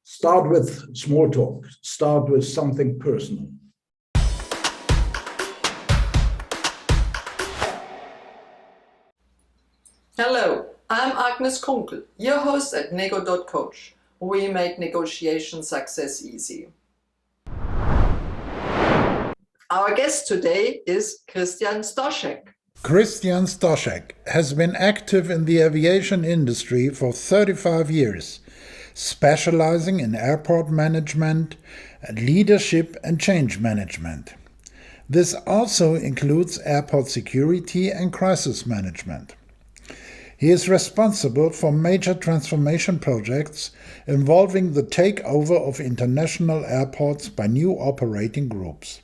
Start with small talk. Start with something personal. Hello, I'm Agnes Kunkel, your host at Nego.coach. We make negotiation success easy. Our guest today is Christian Stoschek. Christian Stoschek has been active in the aviation industry for 35 years, specializing in airport management, leadership and change management. This also includes airport security and crisis management. He is responsible for major transformation projects involving the takeover of international airports by new operating groups.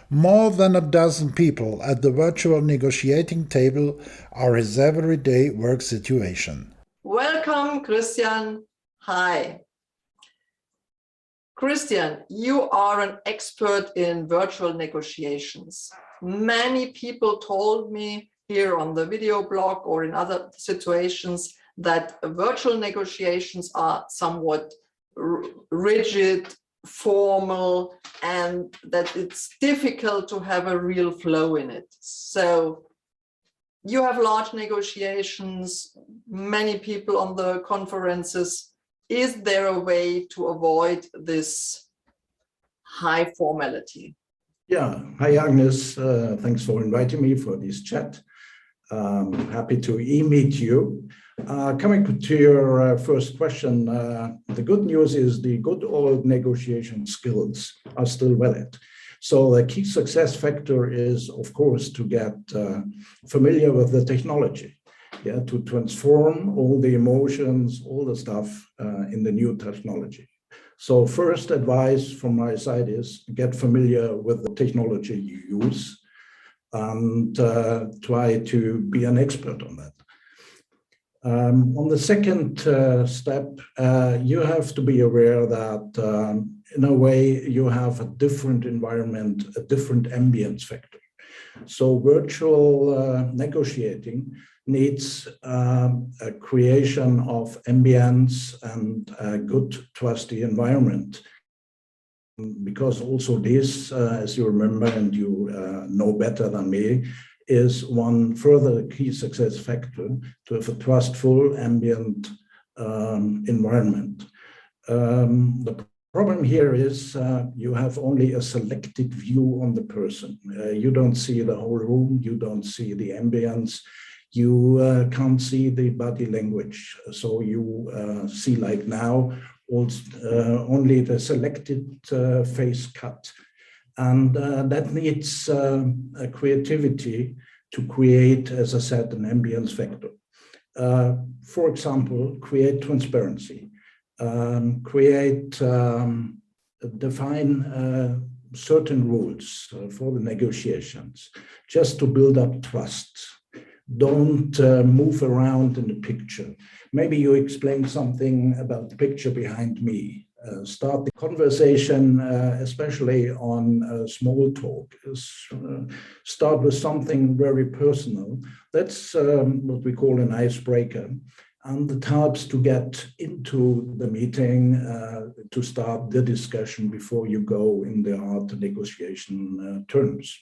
More than a dozen people at the virtual negotiating table are his everyday work situation. Welcome, Christian. Hi. Christian, you are an expert in virtual negotiations. Many people told me here on the video blog or in other situations that virtual negotiations are somewhat rigid, formal, and that it's difficult to have a real flow in it. So you have large negotiations, many people on the conferences. Is there a way to avoid this high formality? Yeah. Hi, Agnes. Thanks for inviting me for this chat. Happy to meet you. Coming to your first question, the good news is the good old negotiation skills are still valid. So the key success factor is, of course, to get familiar with the technology, to transform all the emotions, all the stuff in the new technology. So first advice from my side is get familiar with the technology you use and try to be an expert on that. On the second step, you have to be aware that in a way you have a different environment, a different ambience factor. So virtual negotiating needs a creation of ambience and a good, trusty environment. Because also this, as you remember and you know better than me, is one further key success factor to have a trustful, ambient environment. The problem here is you have only a selected view on the person. You don't see the whole room, you don't see the ambience, you can't see the body language. So you see, like now, only the selected face cut. And that needs a creativity to create, as I said, an ambience factor. For example, create transparency, define certain rules for the negotiations, just to build up trust. Don't move around in the picture. Maybe you explain something about the picture behind me. Start the conversation, especially on small talk. Start with something very personal. That's what we call an icebreaker. And it helps to get into the meeting, to start the discussion before you go in the hard negotiation terms.